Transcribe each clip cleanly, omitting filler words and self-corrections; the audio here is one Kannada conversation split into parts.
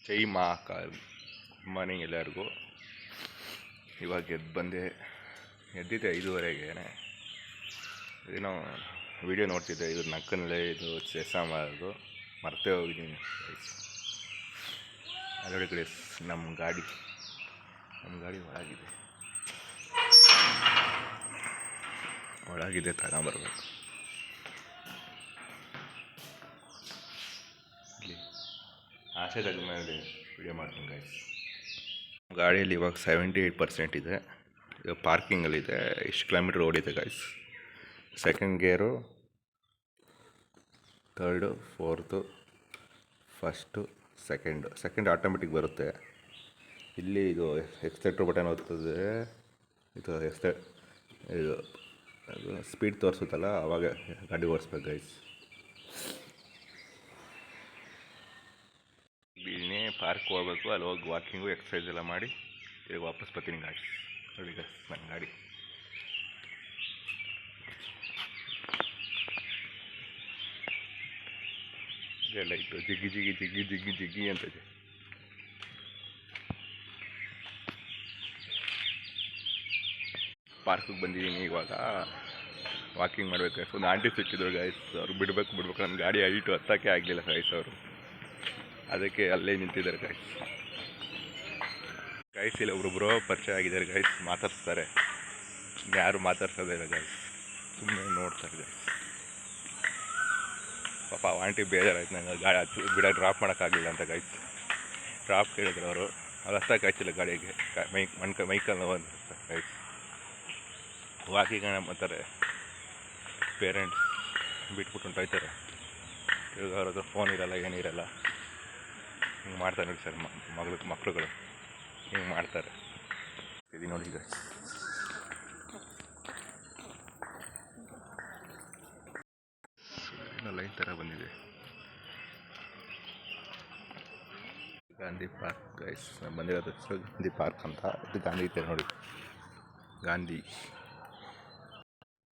ಜೈ ಮಹಾಕಾಲ್. ಮಾರ್ನಿಂಗ್ ಎಲ್ಲರಿಗೂ. ಇವಾಗ ಬಂದೆ, ಎದ್ದಿದ್ದೆ 5:30ಗೆ. ಏನೋ ವಿಡಿಯೋ ನೋಡ್ತಿದ್ದೆ, ಇದು ನಕ್ಕನಲ್ಲೇ ಇದು ಚೆಸ್ ಮಾಡೋದು ಮರ್ತೇ ಹೋಗಿದ್ದೀನಿ. ಅದರ ಕಡೆ ನಮ್ಮ ಗಾಡಿ ಒಳಗಿದೆ ತಗೊಂಬರ್ಬೇಕು. ಇಲ್ಲಿ ಆಸೆ ಮೇಲೆ ವಿಡಿಯೋ ಮಾಡ್ತೀನಿ ಗೈಸ್. ಗಾಡಿಯಲ್ಲಿ ಇವಾಗ 78% ಇದೆ. ಇದು ಪಾರ್ಕಿಂಗಲ್ಲಿದೆ. ಇಷ್ಟು ಕಿಲೋಮೀಟ್ರ್ ಓಡಿದೆ ಗೈಸ್. ಸೆಕೆಂಡ್ ಗೇರು, third, fourth, first, second automatic ಬರುತ್ತೆ. ಇಲ್ಲಿ ಇದು ಎಕ್ಸೆಟ್ರ್ ಬಟನ್ ಒತ್ತದೆ. ಇದು ಸ್ಪೀಡ್ ತೋರಿಸುತ್ತಲ್ಲ, ಆವಾಗ ಗಾಡಿ ಓಡಿಸ್ಬೇಕು ಗೈಸ್. ಇಲ್ಲಿ ಪಾರ್ಕ್ ಹೋಗ್ಬೇಕು, ಅಲ್ಲಿ ಹೋಗಿ ವಾಕಿಂಗು ಎಕ್ಸಸೈಸ್ ಎಲ್ಲ ಮಾಡಿ ಈಗ ವಾಪಸ್ ಬರ್ತೀನಿ ಗಾಡಿ. ನೋಡಿ ಗೈಸ್, ನನ್ನ ಗಾಡಿ ಇದೆಲ್ಲ ಇತ್ತು ಜಿಗ್ಗಿ ಜಿಗ್ಗಿ ಜಿಗ್ಗಿ ಜಿಗ್ಗಿ ಜಿಗ್ಗಿ ಅಂತಿದೆ. ಪಾರ್ಕಿಗೆ ಬಂದಿದ್ದೀನಿ. ಇವಾಗ ವಾಕಿಂಗ್ ಮಾಡಬೇಕು ಗೈಸ್. ಒಂದು ಆಂಟಿ ಸಿಕ್ಕಿದ್ರು ಗೈಸ್. ಅವ್ರು ಬಿಡಬೇಕು ನನ್ನ ಗಾಡಿ ಹೈಟು ಹತ್ತೋಕ್ಕೆ ಆಗಲಿಲ್ಲ ಗೈಸ್. ಅವರು ಅದಕ್ಕೆ ಅಲ್ಲೇ ನಿಂತಿದ್ದಾರೆ ಗೈಸ್. ಇಲ್ಲ ಒಬ್ಬೊಬ್ಬರು ಪರಿಚಯ ಆಗಿದ್ದಾರೆ ಗೈಸ್, ಮಾತಾಡ್ಸ್ತಾರೆ. ಯಾರು ಮಾತಾಡ್ಸೋದೇ ಇಲ್ಲ ಗೈಸ್, ಸುಮ್ಮನೆ ನೋಡ್ತಾರೆ ಗೈಸ್. ಪಾಪ ಆಂಟಿ ಬೇಜಾರಾಯ್ತು ನಂಗೆ, ಗಾಡಿ ಬಿಡ ಡ್ರಾಪ್ ಮಾಡೋಕ್ಕಾಗಲಿಲ್ಲ ಅಂತ ಗೈಸ್. ಡ್ರಾಪ್ ಕೇಳಿದ್ರು ಅವರು, ಅದು ಹತ್ತಕ್ಕಾಯ್ತಿಲ್ಲ ಗಾಡಿಗೆ. ಮೈಕಲ್ ನೋವು ಅಂತ ಗೈಸ್. ವಾಕಿಂಗ್ ಮಾಡ್ತಾರೆ, ಪೇರೆಂಟ್ಸ್ ಬಿಟ್ಬಿಟ್ಟು ಹೊಂಟೋಯ್ತಾರೆ. ಇವಾಗ ಅವ್ರ ಹತ್ರ ಫೋನ್ ಇರಲ್ಲ, ಏನಿರಲ್ಲ. ಹಿಂಗೆ ಮಾಡ್ತಾರೆ ನೋಡಿ ಸರ್, ಮಕ್ಕಳುಗಳು ಹಿಂಗೆ ಮಾಡ್ತಾರೆ. ಇದು ನೋಡಿ ಈಗ ಲೈನ್ ಥರ ಬಂದಿದೆ. Gandhi park guys. ನಾನು ಬಂದಿರೋದು ಗಾಂಧಿ ಪಾರ್ಕ್ ಅಂತ. ಇದು ಗಾಂಧಿ ಇದೆ ನೋಡಿ, ಗಾಂಧಿ.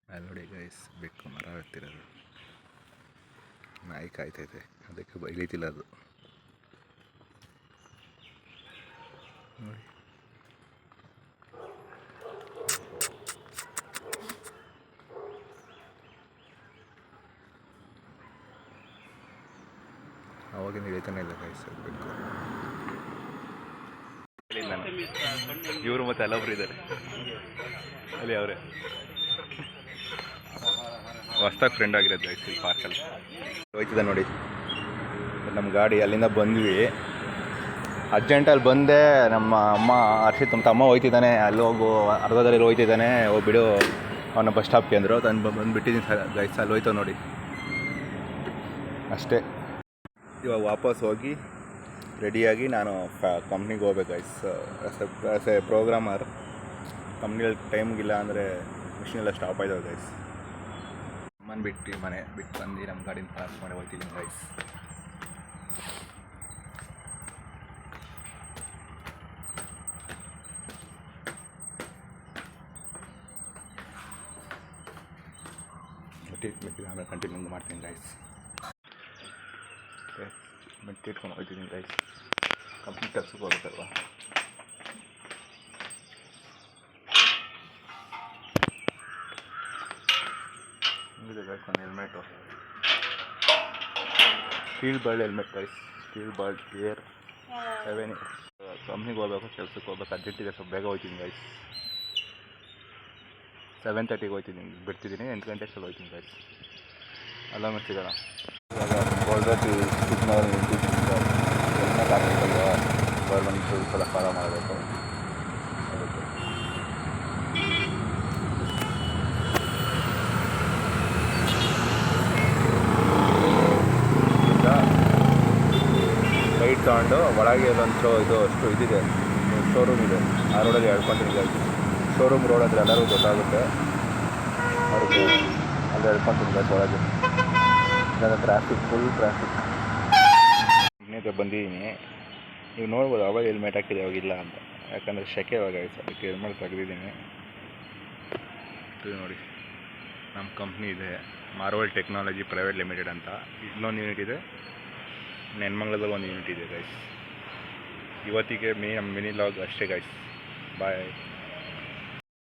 ಅಲ್ಲಿ ನೋಡಿ ಗೈಸ್, ಬೆಕ್ಕು ಮರ ಹತ್ತಿರೋದು. ನಾಯಿ ಕಾಯ್ತೈತೆ, ಅದಕ್ಕೆ ಬೈಲೈತಿಲ್ಲ ಅದು ನೋಡಿ. ಅವಾಗಿಂದ ಇಳಿತಾನೆ ಇಲ್ಲ ಗೈಸ್ ಬೇಕು. ಇವರು ಮತ್ತೆ ಅಲ್ಲೊಬ್ರು ಇದ್ದಾರೆ ಅಲ್ಲಿ, ಅವರೇ ಹೊಸ್ದಾಗಿ ಫ್ರೆಂಡ್ ಆಗಿರೋದು ಗೈಸ್ ಈ ಪಾರ್ಕಲ್ಲಿ. ಹೋಯ್ತಿದೆ ನೋಡಿ ನಮ್ಮ ಗಾಡಿ. ಅಲ್ಲಿಂದ ಬಂದ್ವಿ, ಅರ್ಜೆಂಟಲ್ಲಿ ಬಂದೆ. ನಮ್ಮ ಅಮ್ಮ ಹರ್ಷಿತ್ ನಮ್ಮ ತಮ್ಮ ಹೋಯ್ತಿದ್ದಾನೆ, ಅಲ್ಲಿ ಹೋಗು ಅರ್ಧದಲ್ಲಿ ಹೋಯ್ತಿದ್ದಾನೆ, ಹೋಗ್ಬಿಡು ಅವನ ಬಸ್ ಸ್ಟಾಪ್ಗೆ ಅಂದರು. ಬಂದುಬಿಟ್ಟಿದ್ದೀನಿ ಗೈಸ್. ಅಲ್ಲಿ ಹೋಯ್ತವ ನೋಡಿ ಅಷ್ಟೇ. ಇವಾಗ ವಾಪಸ್ ಹೋಗಿ ರೆಡಿಯಾಗಿ ನಾನು ಕಂಪ್ನಿಗೆ ಹೋಗ್ಬೇಕು ಗೈಸ್. As A programmer. ಕಂಪ್ನಿಯಲ್ಲಿ ಟೈಮ್ಗಿಲ್ಲ ಅಂದರೆ ಮಿಷಿನೆಲ್ಲ ಸ್ಟಾಪ್ ಆಯ್ತವೆ ಗೈಸ್. ಅಮ್ಮನ ಮನೆ ಬಿಟ್ಟು ಬಂದು ನಮ್ಮ ಗಾಡಿನ ಪಾರ್ಕ್ ಮಾಡಿ ಹೋಗ್ತಿದ್ದೀನಿ ಗೈಸ್. ಆಮೇಲೆ ಕಂಟಿನ್ಯೂ ಮಾಡ್ತೀನಿ ಗೈಸ್. ಮೆಟ್ಟಿ ಇಟ್ಕೊಂಡು ಹೋಗ್ತಿದ್ದೀನಿ ಗೈಸ್. ಕಂಪ್ನಿ ಕೆಲ್ಸಕ್ಕೆ ಹೋಗ್ಬೇಕಲ್ವ. ಹಿಂಗಿದೆ ಗೈಸ್ ನನ್ನ helmet, steel bird helmet guys. Steel bird air 7 years. ಕಂಪ್ನಿಗೆ ಹೋಗ್ಬೇಕು, ಕೆಲ್ಸಕ್ಕೆ ಹೋಗ್ಬೇಕು, ಅರ್ಜೆಂಟಿದೆ. ಸ್ವಲ್ಪ ಬೇಗ ಹೋಗ್ತೀನಿ ಗೈಸ್. 7:30ಗೆ ಹೋಗ್ತಿದ್ದೀನಿ, ಬಿಡ್ತಿದ್ದೀನಿ. 8 ಗಂಟೆ ಅಷ್ಟಲ್ಲಿ ಹೋಗ್ತೀನಿ ಗೈಸ್. ಅಲ್ಲ ಸಿಗೋಣ. ಗೋಲ್ಬೆಟ್ಟಿ ಸಿಗ್ನಲ್ ಹೆಲ್ಮೆಟ್ ಹಾಕಬೇಕಲ್ವ, ಗೌರ್ಮೆಂಟ್ ರೂಲ್ಸ್ ಎಲ್ಲ ಫಾಲೋ ಮಾಡಬೇಕು. ಅದಕ್ಕೆ ಈಗ ರೈಟ್ ತಗೊಂಡು ಒಳಗೆ ಒಂದು ಇದು ಅಷ್ಟು ಇದಿದೆ, ಶೋರೂಮ್ ಇದೆ. ಆ ರೋಡಲ್ಲಿ ಹೇಳ್ಕೊತೀನಿ ಗೈಸ್. ಶೋರೂಮ್ ರೋಡ್ ಅಂದರೆ ಎಲ್ಲರಿಗೂ ಗೊತ್ತಾಗುತ್ತೆ. ಅವ್ರಿಗೆ ಅಲ್ಲಿ ಹೇಳ್ಕೊತೀನಿ ಗೈಸ್ ಒಳಗೆ. Traffic, full traffic. ಇನ್ನೇ ಬಂದಿದ್ದೀನಿ. ನೀವು ನೋಡ್ಬೋದು ಅವಾಗ ಹೆಲ್ಮೆಟ್ ಹಾಕಿದೆ, ಅವಾಗಿಲ್ಲ ಅಂತ. ಯಾಕಂದರೆ ಶೆಕೆ ಅವಾಗ ಗೈಸ್, ಅದಕ್ಕೆ ಹೆಲ್ಮೆಟ್ ತೆಗೆದಿದ್ದೀನಿ. ಇದು ನೋಡಿ ನಮ್ಮ ಕಂಪ್ನಿ ಇದೆ, ಮಾರ್ವಲ್ ಟೆಕ್ನಾಲಜಿ ಪ್ರೈವೇಟ್ ಲಿಮಿಟೆಡ್ ಅಂತ. ಇಲ್ಲೊಂದು ಯೂನಿಟ್ ಇದೆ, ನೆನ್ಮಂಗಲದಲ್ಲಿ ಒಂದು ಯೂನಿಟ್ ಇದೆ ಗೈಸ್. ಇವತ್ತಿಗೆ ನಮ್ಮ ಮಿನಿ ಲಾಗ್ ಅಷ್ಟೇ ಗೈಸ್. ಬಾಯ್.